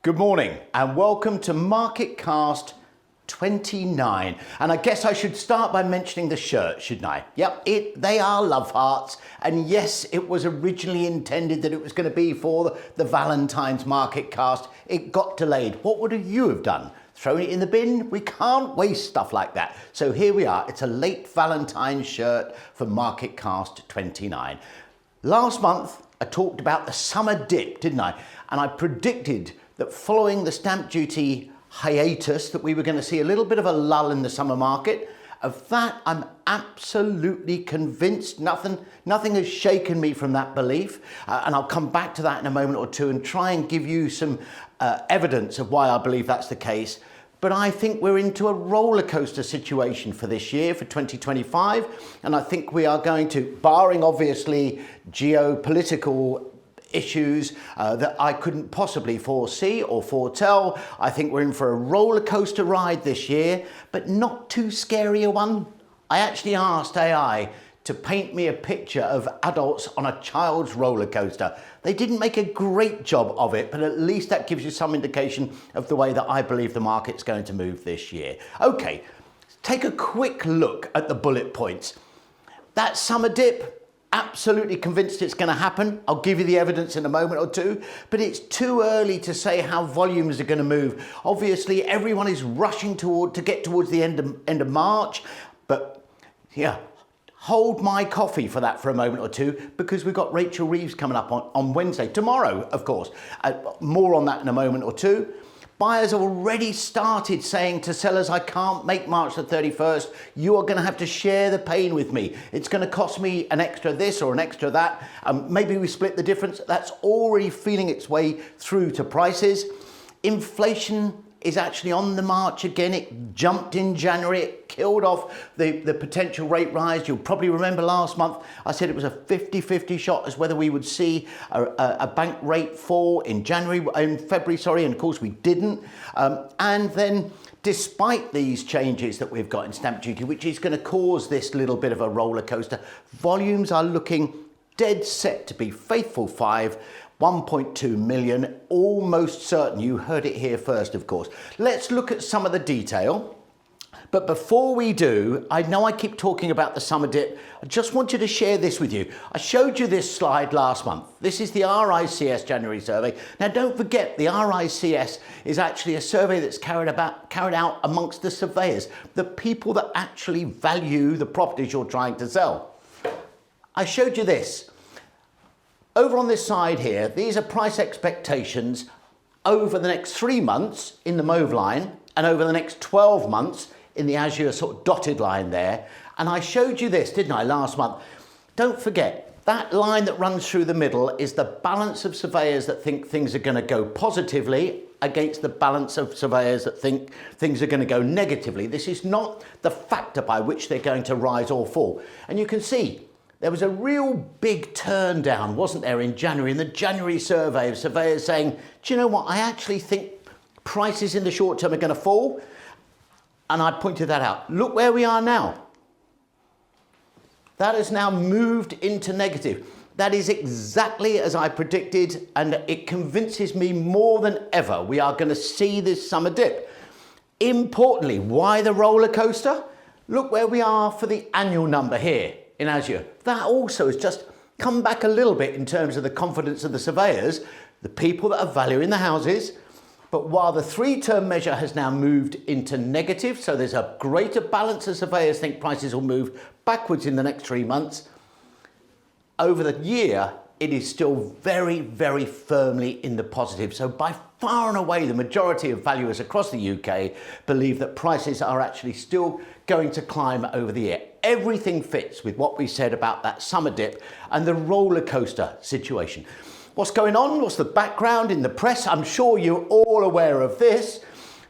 Good morning and welcome to MarketCast 29. And I guess I should start by mentioning the shirt, shouldn't I? Yep, they are love hearts. And yes, it was originally intended that it was going to be for the Valentine's MarketCast. It got delayed. What would you have done? Thrown it in the bin? We can't waste stuff like that. So here we are. It's a late Valentine's shirt for MarketCast 29. Last month, I talked about the summer dip, didn't I? And I predicted that following the stamp duty hiatus that we were going to see a little bit of a lull in the summer market. Of that, I'm absolutely convinced. Nothing has shaken me from that belief. And I'll come back to that in a moment or two and try and give you some evidence of why I believe that's the case. But I think we're into a roller coaster situation for this year, for 2025. And I think we are going to, barring obviously geopolitical issues that I couldn't possibly foresee or foretell. I think we're in for a roller coaster ride this year, but not too scary a one. I actually asked AI to paint me a picture of adults on a child's roller coaster. They didn't make a great job of it, but at least that gives you some indication of the way that I believe the market's going to move this year. Okay, take a quick look at the bullet points. That summer dip, absolutely convinced it's going to happen. I'll give you the evidence in a moment or two, but it's too early to say how volumes are going to move. Obviously, everyone is rushing to get towards the end of March, but yeah, hold my coffee for that for a moment or two, because we've got Rachel Reeves coming up on Wednesday, tomorrow, of course. More on that in a moment or two. Buyers have already started saying to sellers, I can't make March the 31st. You are going to have to share the pain with me. It's going to cost me an extra this or an extra that. Maybe we split the difference. That's already feeling its way through to prices. Inflation is actually on the march again. It jumped in January. It killed off the potential rate rise. You'll probably remember last month I said it was a 50-50 shot as whether we would see a bank rate fall in February, and of course we didn't. And then despite these changes that we've got in stamp duty, which is going to cause this little bit of a roller coaster, volumes are looking dead set to be faithful 1.2 million, almost certain. You heard it here first, of course. Let's look at some of the detail. But before we do, I know I keep talking about the summer dip. I just want you to share this with you. I showed you this slide last month. This is the RICS January survey. Now, don't forget, the RICS is actually a survey that's carried out amongst the surveyors, the people that actually value the properties you're trying to sell. I showed you this. Over on this side here, these are price expectations over the next 3 months in the mauve line and over the next 12 months in the azure sort of dotted line there. And I showed you this, didn't I, last month? Don't forget, that line that runs through the middle is the balance of surveyors that think things are going to go positively against the balance of surveyors that think things are going to go negatively. This is not the factor by which they're going to rise or fall. And you can see there was a real big turn down, wasn't there, in January, in the January survey of surveyors saying, do you know what, I actually think prices in the short term are going to fall. And I pointed that out. Look where we are now. That has now moved into negative. That is exactly as I predicted, and it convinces me more than ever we are going to see this summer dip. Importantly, why the roller coaster? Look where we are for the annual number here in azure. That also has just come back a little bit in terms of the confidence of the surveyors, the people that are valuing the houses. But while the 3-term measure has now moved into negative, so there's a greater balance of surveyors think prices will move backwards in the next 3 months, over the year, it is still very, very firmly in the positive. So by far and away, the majority of valuers across the UK believe that prices are actually still going to climb over the year. Everything fits with what we said about that summer dip and the roller coaster situation. What's going on? What's the background in the press? I'm sure you're all aware of this.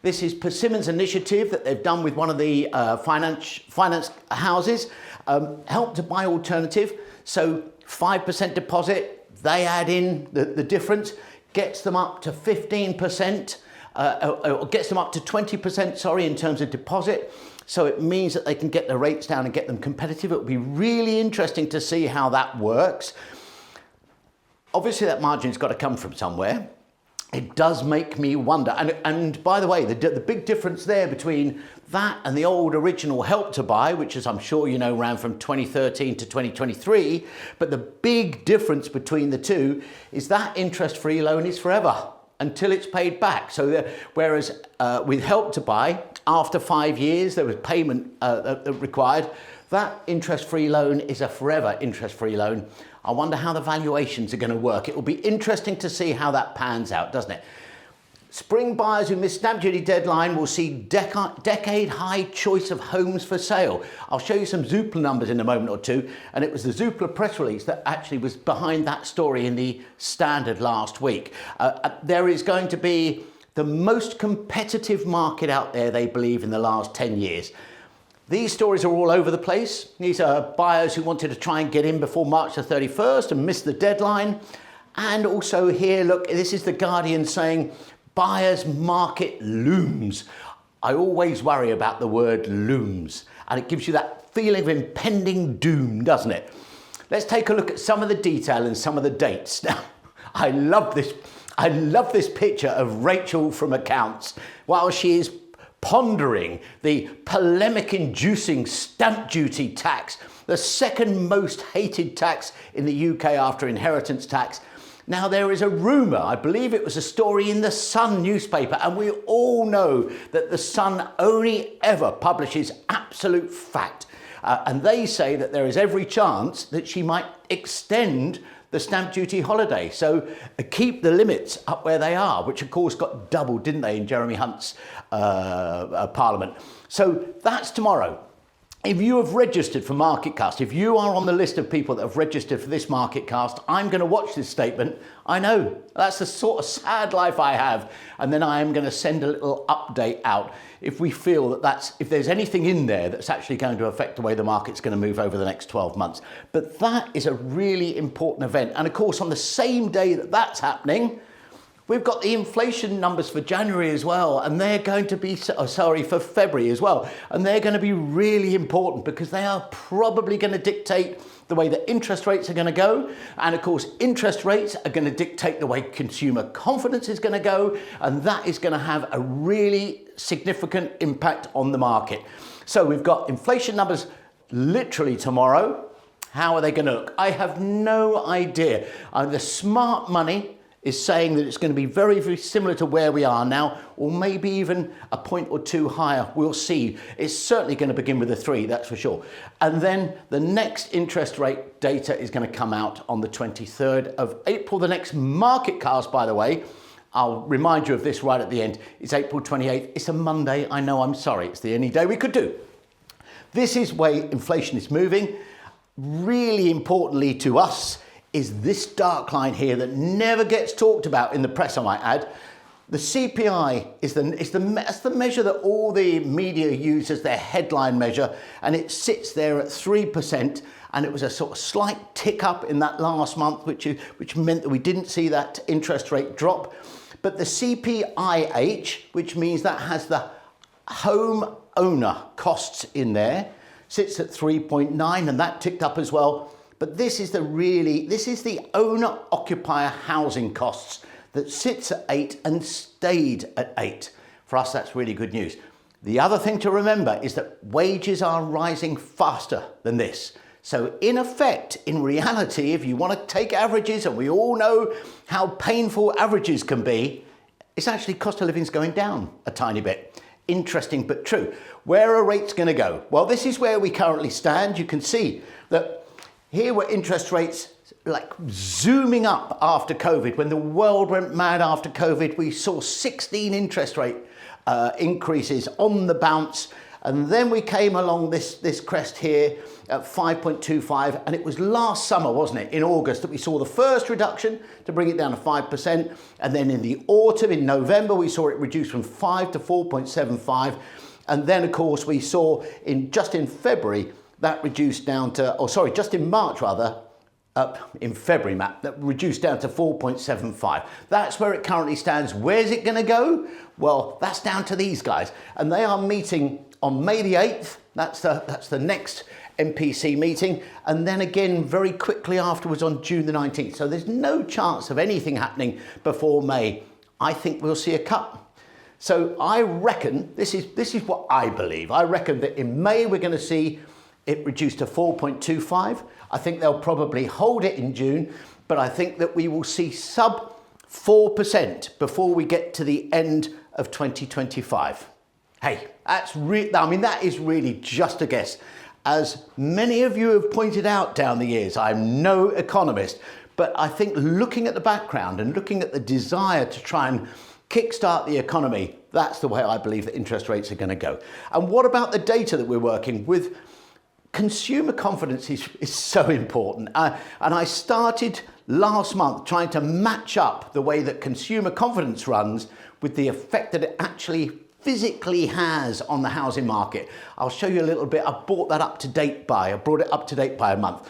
This is Persimmon's initiative that they've done with one of the finance houses, Help to Buy alternative. So 5% deposit, they add in the difference, gets them up to 15%, or gets them up to 20%, sorry, in terms of deposit. So it means that they can get the rates down and get them competitive. It will be really interesting to see how that works. Obviously, that margin's got to come from somewhere. It does make me wonder. And by the way, the big difference there between that and the old original Help to Buy, which, as I'm sure you know, ran from 2013 to 2023, but the big difference between the two is that interest-free loan is forever until it's paid back. So whereas with Help to Buy, after 5 years, there was payment required, that interest-free loan is a forever interest-free loan. I wonder how the valuations are going to work. It will be interesting to see how that pans out, doesn't it? Spring buyers who missed stamp duty deadline will see decade-high choice of homes for sale. I'll show you some Zoopla numbers in a moment or two, and it was the Zoopla press release that actually was behind that story in the Standard last week. There is going to be the most competitive market out there, they believe, in the last 10 years. These stories are all over the place. These are buyers who wanted to try and get in before March the 31st and missed the deadline. And also here, look, this is the Guardian saying, buyer's market looms. I always worry about the word looms, and it gives you that feeling of impending doom, doesn't it? Let's take a look at some of the detail and some of the dates. Now, I love this picture of Rachel from accounts while she is pondering the polemic-inducing stamp duty tax, the second most hated tax in the UK after inheritance tax. Now, there is a rumour, I believe it was a story in the Sun newspaper, and we all know that the Sun only ever publishes absolute fact. And they say that there is every chance that she might extend the stamp duty holiday. So keep the limits up where they are, which of course got doubled, didn't they, in Jeremy Hunt's Parliament. So that's tomorrow. If you have registered for MarketCast, if you are on the list of people that have registered for this MarketCast, I'm going to watch this statement. I know, that's the sort of sad life I have. And then I am going to send a little update out if we feel that if there's anything in there that's actually going to affect the way the market's going to move over the next 12 months. But that is a really important event. And of course, on the same day that that's happening, we've got the inflation numbers for January as well, and they're going to be, for February as well, and they're going to be really important because they are probably going to dictate the way that interest rates are going to go. And of course, interest rates are going to dictate the way consumer confidence is going to go, and that is going to have a really significant impact on the market. So we've got inflation numbers literally tomorrow. How are they going to look? I have no idea. The smart money is saying that it's going to be very, very similar to where we are now, or maybe even a point or two higher. We'll see. It's certainly going to begin with a 3, that's for sure. And then the next interest rate data is going to come out on the 23rd of April. The next MarketCast, by the way, I'll remind you of this right at the end. It's April 28th. It's a Monday. I know, I'm sorry. It's the only day we could do. This is where inflation is moving. Really importantly to us is this dark line here that never gets talked about in the press, I might add. The CPI is the measure that all the media use as their headline measure, and it sits there at 3%, and it was a sort of slight tick up in that last month, which meant that we didn't see that interest rate drop. But the CPIH, which means that has the home owner costs in there, sits at 3.9, and that ticked up as well. But this is the owner-occupier housing costs that sits at 8 and stayed at 8. For us, that's really good news. The other thing to remember is that wages are rising faster than this. So in effect, in reality, if you want to take averages, and we all know how painful averages can be, it's actually cost of living is going down a tiny bit. Interesting but true. Where are rates going to go? Well, this is where we currently stand. You can see that here were interest rates like zooming up after COVID. When the world went mad after COVID, we saw 16 interest rate increases on the bounce. And then we came along this crest here at 5.25. And it was last summer, wasn't it, in August, that we saw the first reduction to bring it down to 5%. And then in the autumn, in November, we saw it reduce from 5 to 4.75. And then, of course, we saw just in February, that reduced down to, just in March rather, in February, Matt, that reduced down to 4.75. That's where it currently stands. Where's it going to go? Well, that's down to these guys. And they are meeting on May the 8th. That's the next MPC meeting. And then again, very quickly afterwards on June the 19th. So there's no chance of anything happening before May. I think we'll see a cut. So I reckon, this is what I believe. I reckon that in May we're going to see it reduced to 4.25. I think they'll probably hold it in June, but I think that we will see sub 4% before we get to the end of 2025. Hey, that is really just a guess. As many of you have pointed out down the years, I'm no economist, but I think looking at the background and looking at the desire to try and kickstart the economy, that's the way I believe that interest rates are going to go. And what about the data that we're working with? Consumer confidence is so important. And I started last month trying to match up the way that consumer confidence runs with the effect that it actually physically has on the housing market. I'll show you a little bit. I brought it up to date by a month.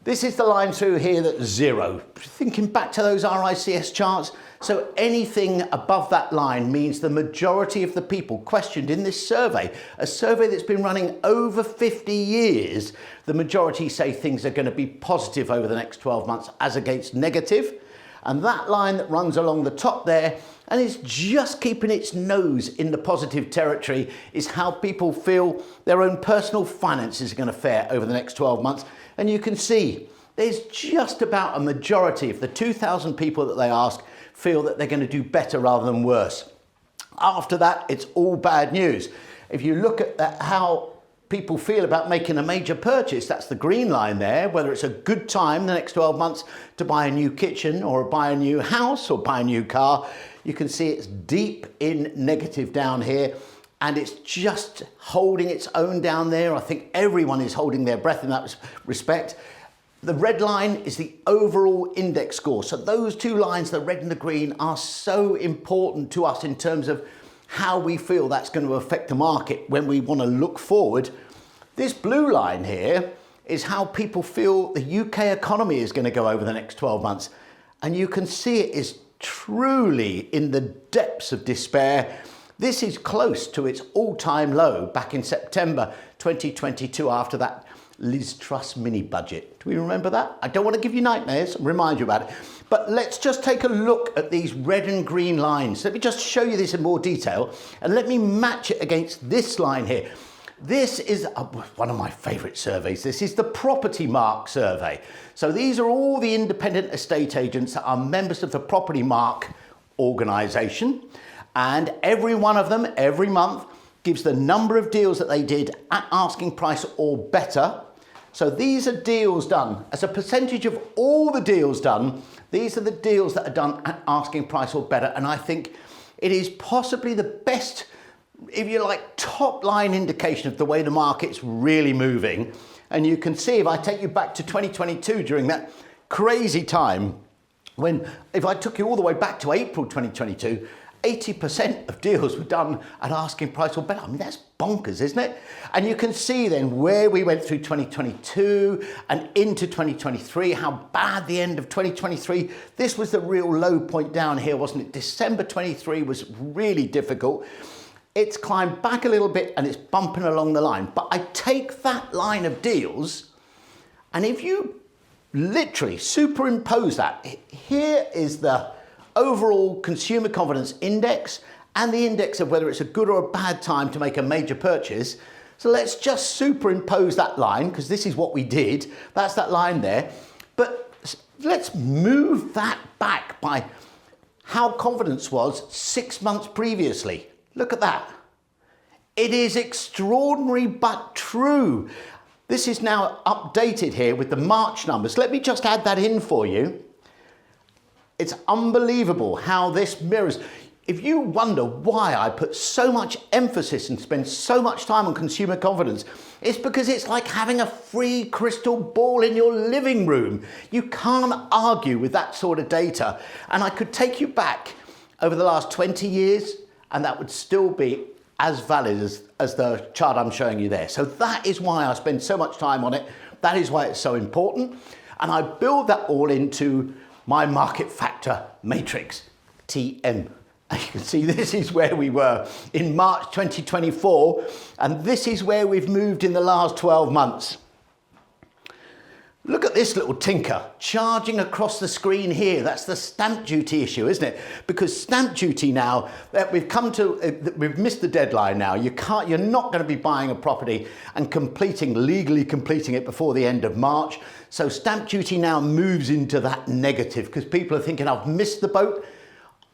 This is the line through here that's 0. Thinking back to those RICS charts, so anything above that line means the majority of the people questioned in this survey, a survey that's been running over 50 years, the majority say things are going to be positive over the next 12 months as against negative. And that line that runs along the top there and is just keeping its nose in the positive territory is how people feel their own personal finances are going to fare over the next 12 months. And you can see there's just about a majority of the 2,000 people that they ask feel that they're going to do better rather than worse. After that, it's all bad news. If you look at how people feel about making a major purchase, that's the green line there, whether it's a good time the next 12 months to buy a new kitchen or buy a new house or buy a new car, you can see it's deep in negative down here. And it's just holding its own down there. I think everyone is holding their breath in that respect. The red line is the overall index score. So those two lines, the red and the green, are so important to us in terms of how we feel that's going to affect the market when we want to look forward. This blue line here is how people feel the UK economy is going to go over the next 12 months. And you can see it is truly in the depths of despair. This is close to its all-time low back in September 2022 after that Liz Truss mini budget. Do we remember that? I don't want to give you nightmares and remind you about it. But let's just take a look at these red and green lines. Let me just show you this in more detail and let me match it against this line here. This is one of my favourite surveys. This is the Property Mark survey. So these are all the independent estate agents that are members of the Property Mark organisation. And every one of them, every month, gives the number of deals that they did at asking price or better. So these are deals done. As a percentage of all the deals done, these are the deals that are done at asking price or better. And I think it is possibly the best, if you like, top line indication of the way the market's really moving. And you can see, if I take you back to 2022 during that crazy time, when, if I took you all the way back to April 2022, 80% of deals were done at asking price or better. I mean, that's bonkers, isn't it? And you can see then where we went through 2022 and into 2023, how bad the end of 2023. This was the real low point down here, wasn't it? December 23 was really difficult. It's climbed back a little bit and it's bumping along the line. But I take that line of deals, and if you literally superimpose that, here is the overall consumer confidence index and the index of whether it's a good or a bad time to make a major purchase. So let's just superimpose that line, because this is what we did. That's that line there. But let's move that back by how confidence was 6 months previously. Look at that. It is extraordinary but true. This is now updated here with the March numbers. Let me just add that in for you. It's unbelievable how this mirrors. If you wonder why I put so much emphasis and spend so much time on consumer confidence, it's because it's like having a free crystal ball in your living room. You can't argue with that sort of data. And I could take you back over the last 20 years, and that would still be as valid as the chart I'm showing you there. So that is why I spend so much time on it. That is why it's so important. And I build that all into my market factor matrix, TM. And you can see this is where we were in March 2024, and this is where we've moved in the last 12 months. Look at this little tinker charging across the screen here. That's the stamp duty issue, isn't it? Because stamp duty now, we've missed the deadline now. You're not going to be buying a property and legally completing it before the end of March. So stamp duty now moves into that negative because people are thinking, I've missed the boat.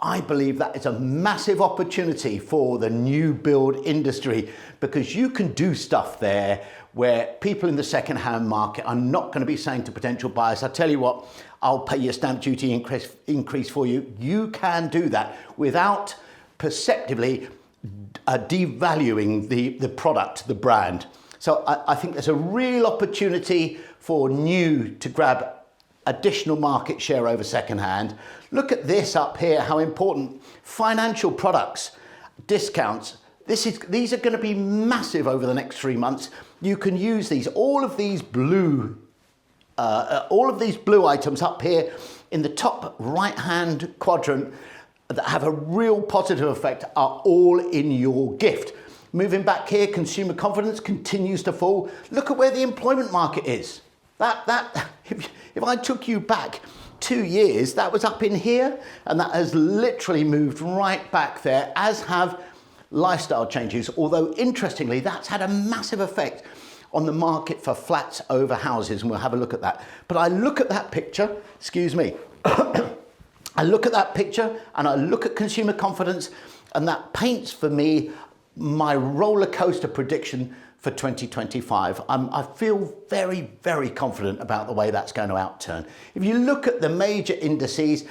I believe that is a massive opportunity for the new build industry because you can do stuff there where people in the second-hand market are not going to be saying to potential buyers, I tell you what, I'll pay your stamp duty increase for you. You can do that without perceptively devaluing the product, the brand. So I think there's a real opportunity for new to grab additional market share over second-hand. Look at this up here, how important financial products, discounts, these are going to be massive over the next 3 months. You can use these, all of these blue items up here in the top right-hand quadrant that have a real positive effect are all in your gift. Moving back here, consumer confidence continues to fall. Look at where the employment market is. If I took you back 2 years, that was up in here, and that has literally moved right back there, as have lifestyle changes. Although, interestingly, that's had a massive effect on the market for flats over houses, and we'll have a look at that. But I look at that picture, excuse me, I look at that picture and I look at consumer confidence, and that paints for me my roller coaster prediction for 2025. I feel very, very confident about the way that's going to outturn. If you look at the major indices,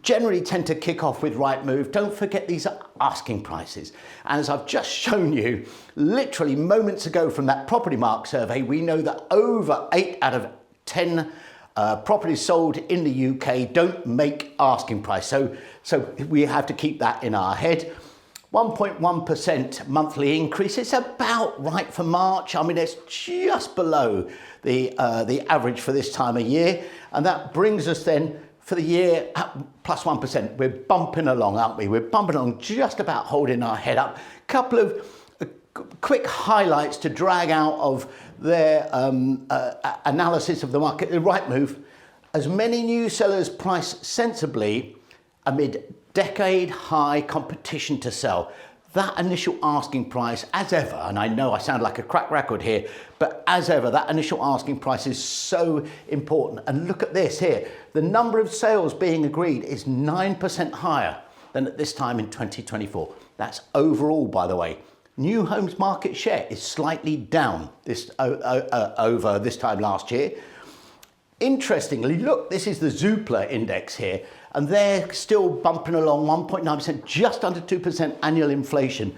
generally tend to kick off with right move. Don't forget these are asking prices. And as I've just shown you, literally moments ago from that Property Mark survey, we know that over 8 out of 10 properties sold in the UK don't make asking price. So we have to keep that in our head. 1.1% monthly increase. It's about right for March. I mean, it's just below the average for this time of year. And that brings us then for the year at plus 1%. We're bumping along, aren't we? We're bumping along, just about holding our head up. Couple of quick highlights to drag out of their analysis of the market. The right move. As many new sellers price sensibly amid decade high competition to sell. That initial asking price, as ever, and I know I sound like a crack record here, but as ever, that initial asking price is so important. And look at this here. The number of sales being agreed is 9% higher than at this time in 2024. That's overall, by the way. New homes market share is slightly down over this time last year. Interestingly, look, this is the Zoopla index here, and they're still bumping along 1.9%, just under 2% annual inflation.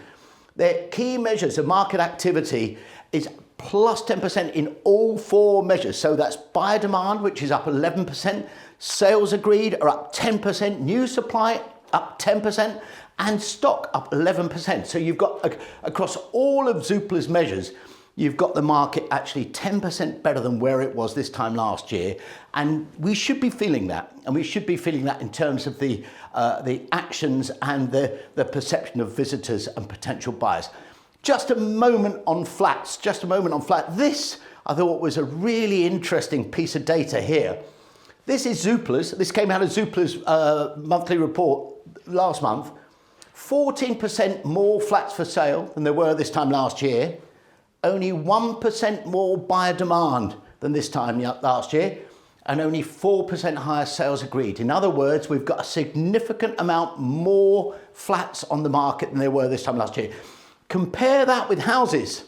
Their key measures of market activity is plus 10% in all 4 measures. So that's buyer demand, which is up 11%, sales agreed are up 10%, new supply up 10%, and stock up 11%. So you've got, across all of Zoopla's measures, you've got the market actually 10% better than where it was this time last year. And we should be feeling that. And we should be feeling that in terms of the actions and the perception of visitors and potential buyers. Just a moment on flats, This, I thought, was a really interesting piece of data here. This is Zoopla's. This came out of Zoopla's monthly report last month. 14% more flats for sale than there were this time last year. Only 1% more buyer demand than this time last year, and only 4% higher sales agreed. In other words, we've got a significant amount more flats on the market than there were this time last year. Compare that with houses.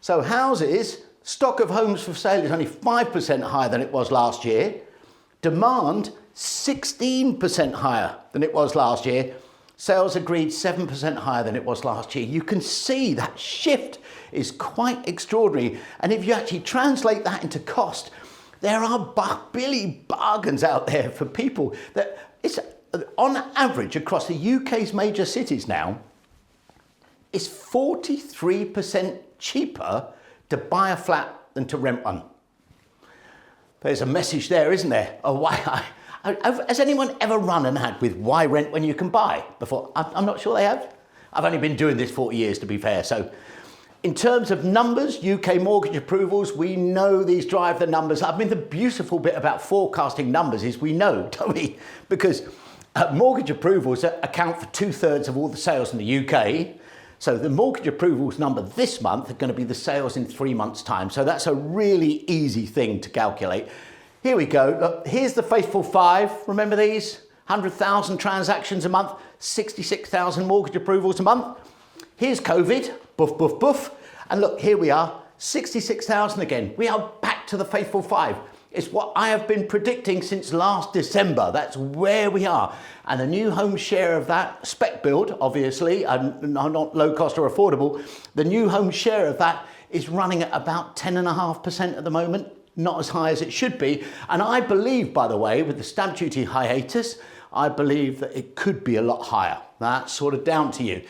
So houses, stock of homes for sale is only 5% higher than it was last year. Demand, 16% higher than it was last year. Sales agreed 7% higher than it was last year. You can see that shift is quite extraordinary. And if you actually translate that into cost, there are billy bargains out there for people that it's on average across the UK's major cities now, it's 43% cheaper to buy a flat than to rent one. There's a message there, isn't there? Has anyone ever run an ad with why rent when you can buy before? I'm not sure they have. I've only been doing this 40 years, to be fair. So In terms of numbers, UK mortgage approvals, we know these drive the numbers. I mean, the beautiful bit about forecasting numbers is we know, don't we? Because mortgage approvals account for 2/3 of all the sales in the UK. So the mortgage approvals number this month are going to be the sales in 3 months' time. So that's a really easy thing to calculate. Here we go. Look, here's the faithful five. Remember these? 100,000 transactions a month, 66,000 mortgage approvals a month. Here's COVID, boof, boof, boof. And look, here we are, 66,000 again. We are back to the faithful five. It's what I have been predicting since last December. That's where we are. And the new home share of that, spec build, obviously, and not low cost or affordable, the new home share of that is running at about 10.5% at the moment, not as high as it should be. And I believe, by the way, with the stamp duty hiatus, I believe that it could be a lot higher. That's sort of down to you.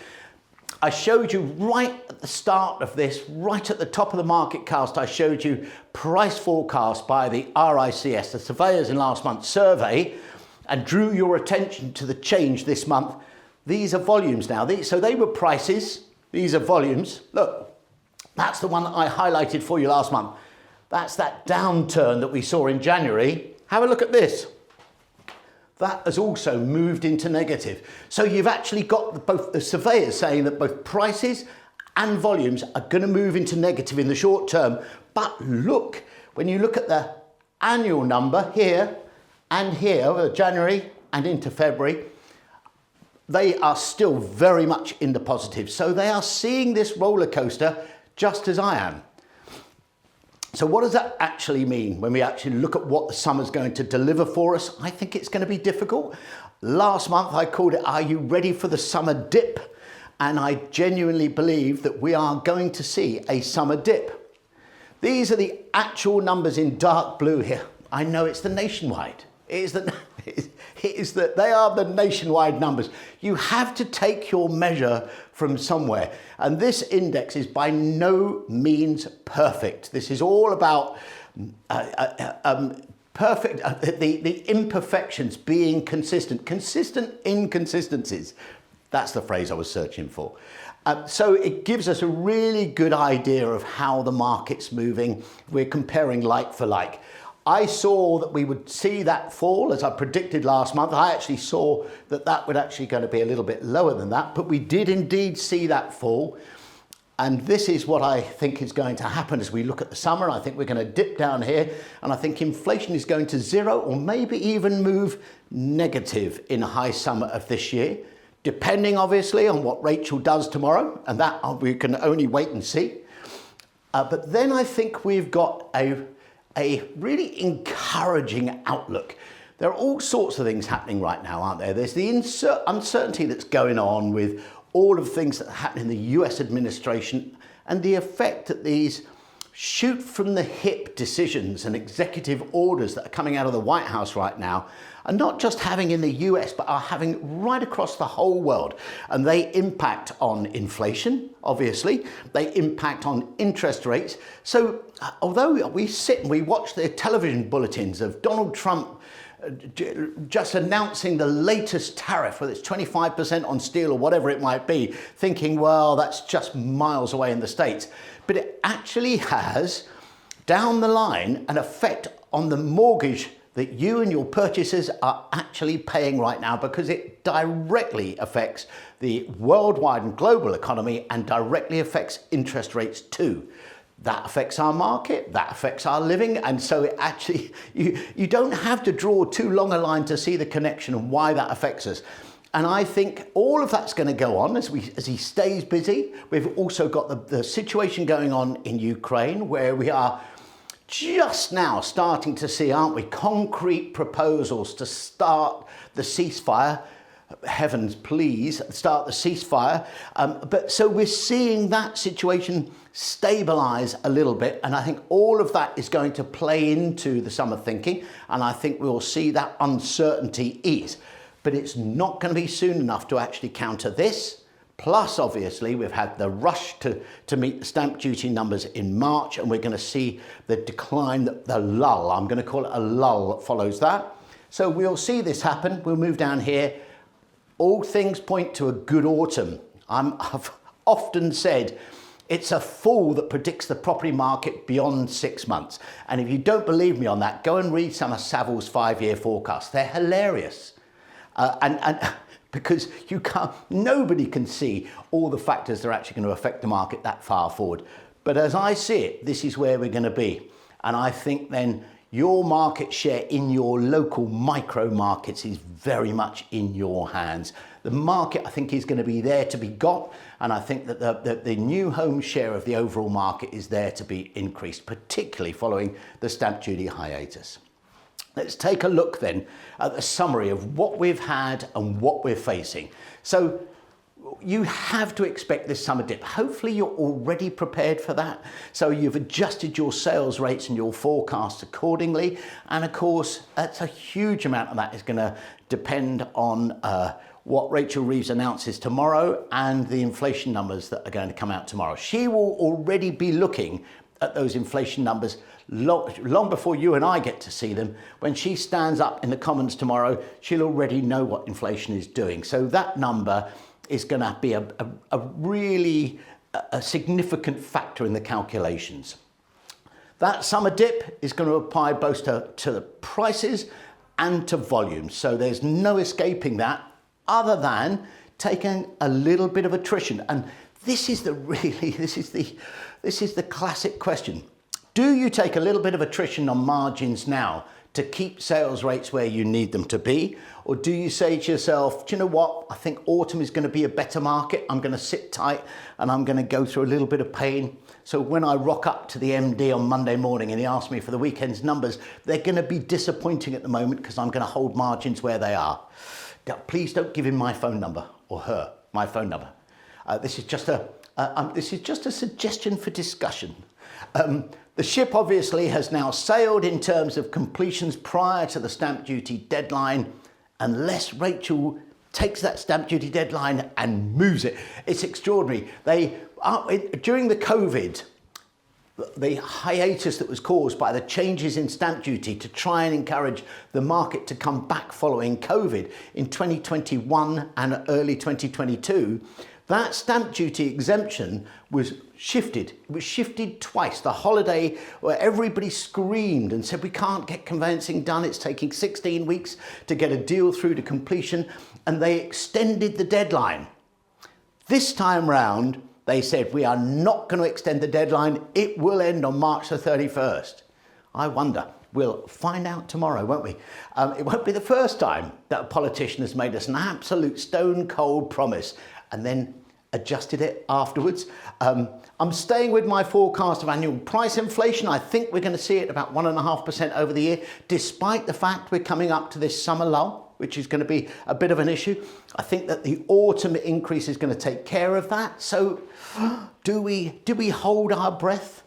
I showed you right at the start of this, right at the top of the MarketCast, I showed you price forecast by the RICS, the surveyors in last month's survey, and drew your attention to the change this month. These are volumes now. So they were prices, these are volumes. Look, that's the one that I highlighted for you last month. That's that downturn that we saw in January. Have a look at this. That has also moved into negative. So you've actually got both the surveyors saying that both prices and volumes are going to move into negative in the short term. But look, when you look at the annual number here and here, January and into February, they are still very much in the positive. So they are seeing this roller coaster just as I am. So what does that actually mean when we actually look at what the summer's going to deliver for us? I think it's going to be difficult. Last month I called it, are you ready for the summer dip? And I genuinely believe that we are going to see a summer dip. These are the actual numbers in dark blue here. I know it's the nationwide. They are the nationwide numbers. You have to take your measure from somewhere. And this index is by no means perfect. This is all about the imperfections being consistent. Consistent inconsistencies. That's the phrase I was searching for. So it gives us a really good idea of how the market's moving. We're comparing like for like. I saw that we would see that fall as I predicted last month. I actually saw that that would actually going to be a little bit lower than that, but we did indeed see that fall. And this is what I think is going to happen as we look at the summer. I think we're going to dip down here, and I think inflation is going to zero or maybe even move negative in a high summer of this year, depending obviously on what Rachel does tomorrow, and that we can only wait and see. But then I think we've got a really encouraging outlook. There are all sorts of things happening right now, aren't there? There's the uncertainty that's going on with all of the things that happen in the US administration and the effect that these shoot from the hip decisions and executive orders that are coming out of the White House right now are not just having in the US, but are having right across the whole world. And they impact on inflation, obviously. They impact on interest rates. So although we sit and we watch the television bulletins of Donald Trump just announcing the latest tariff, whether it's 25% on steel or whatever it might be, thinking, well, that's just miles away in the States. But it actually has, down the line, an effect on the mortgage that you and your purchasers are actually paying right now, because it directly affects the worldwide and global economy and directly affects interest rates too. That affects our market, that affects our living, and so it actually, you don't have to draw too long a line to see the connection and why that affects us. And I think all of that's going to go on as he stays busy. We've also got the situation going on in Ukraine, where we are just now starting to see, aren't we, concrete proposals to start the ceasefire. Heavens, please, start the ceasefire. But so we're seeing that situation stabilize a little bit. And I think all of that is going to play into the summer thinking. And I think we'll see that uncertainty ease. But it's not going to be soon enough to actually counter this. Plus, obviously, we've had the rush to meet the stamp duty numbers in March, and we're going to see the decline, the lull, I'm going to call it a lull, that follows that. So we'll see this happen. We'll move down here. All things point to a good autumn. I've often said It's a fool that predicts the property market beyond 6 months. And if you don't believe me on that, go and read some of Savills 5-year forecasts. They're hilarious. And because nobody can see all the factors that are actually going to affect the market that far forward. But as I see it, this is where we're going to be. And I think then your market share in your local micro markets is very much in your hands. The market, I think, is going to be there to be got. And I think that the new home share of the overall market is there to be increased, particularly following the stamp duty hiatus. Let's take a look then at the summary of what we've had and what we're facing. So you have to expect this summer dip. Hopefully you're already prepared for that. So you've adjusted your sales rates and your forecasts accordingly. And of course, that's a huge amount of that is going to depend on what Rachel Reeves announces tomorrow and the inflation numbers that are going to come out tomorrow. She will already be looking at those inflation numbers long before you and I get to see them. When she stands up in the Commons tomorrow, she'll already know what inflation is doing. So that number is going to be a really significant factor in the calculations. That summer dip is going to apply both to the prices and to volumes. So there's no escaping that other than taking a little bit of attrition. And this is the classic question. Do you take a little bit of attrition on margins now to keep sales rates where you need them to be? Or do you say to yourself, do you know what? I think autumn is going to be a better market. I'm going to sit tight and I'm going to go through a little bit of pain. So when I rock up to the MD on Monday morning and he asks me for the weekend's numbers, they're going to be disappointing at the moment because I'm going to hold margins where they are. Please don't give him my phone number or her my phone number. This is just a suggestion for discussion. The ship obviously has now sailed in terms of completions prior to the stamp duty deadline, unless Rachel takes that stamp duty deadline and moves it. It's extraordinary. During the COVID, the hiatus that was caused by the changes in stamp duty to try and encourage the market to come back following COVID in 2021 and early 2022, that stamp duty exemption was shifted. It was shifted twice. The holiday where everybody screamed and said, we can't get conveyancing done. It's taking 16 weeks to get a deal through to completion. And they extended the deadline. This time round, they said, we are not going to extend the deadline. It will end on March the 31st. I wonder. We'll find out tomorrow, won't we? It won't be the first time that a politician has made us an absolute stone cold promise and then adjusted it afterwards. I'm staying with my forecast of annual price inflation. I think we're going to see it about 1.5% over the year, despite the fact we're coming up to this summer lull, which is going to be a bit of an issue. I think that the autumn increase is going to take care of that. So do we hold our breath?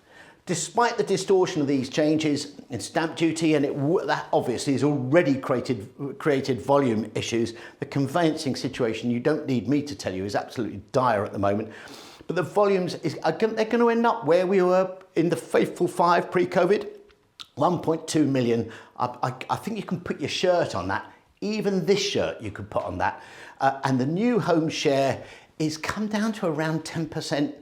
Despite the distortion of these changes in stamp duty, and that obviously has already created volume issues, the conveyancing situation, you don't need me to tell you, is absolutely dire at the moment. But the volumes, they're going to end up where we were in the faithful 5 pre-COVID, 1.2 million. I think you can put your shirt on that. Even this shirt you could put on that. And the new home share is come down to around 10%.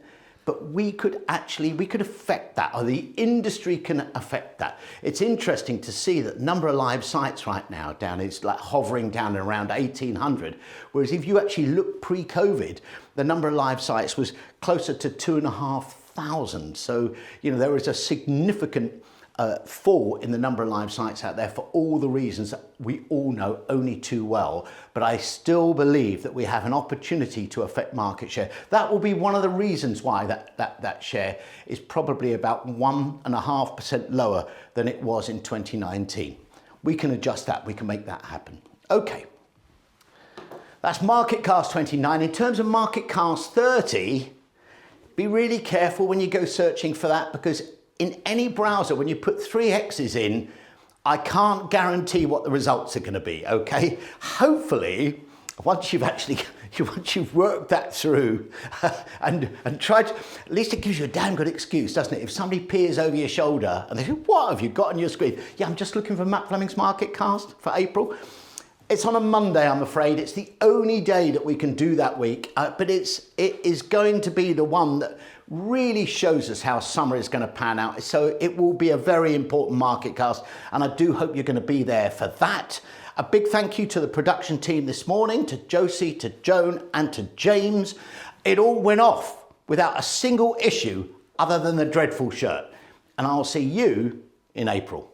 But we could affect that, or the industry can affect that. It's interesting to see that the number of live sites right now is like hovering down around 1,800. Whereas if you actually look pre-COVID, the number of live sites was closer to 2,500. So, there is a significant fall in the number of live sites out there for all the reasons that we all know only too well. But I still believe that we have an opportunity to affect market share. That will be one of the reasons why that share is probably about 1.5% lower than it was in 2019. We can adjust that. We can make that happen. Okay. That's MarketCast 29. In terms of MarketCast 30, be really careful when you go searching for that, because in any browser, when you put 3 X's in, I can't guarantee what the results are going to be, okay? Hopefully, once you've worked that through and tried, at least it gives you a damn good excuse, doesn't it? If somebody peers over your shoulder and they say, what have you got on your screen? Yeah, I'm just looking for Matt Fleming's MarketCast for April. It's on a Monday, I'm afraid. It's the only day that we can do that week, but it is going to be the one that really shows us how summer is going to pan out. So it will be a very important market cast, and I do hope you're going to be there for that. A big thank you to the production team this morning, to Josie, to Joan, and to James. It all went off without a single issue other than the dreadful shirt. And I'll see you in April.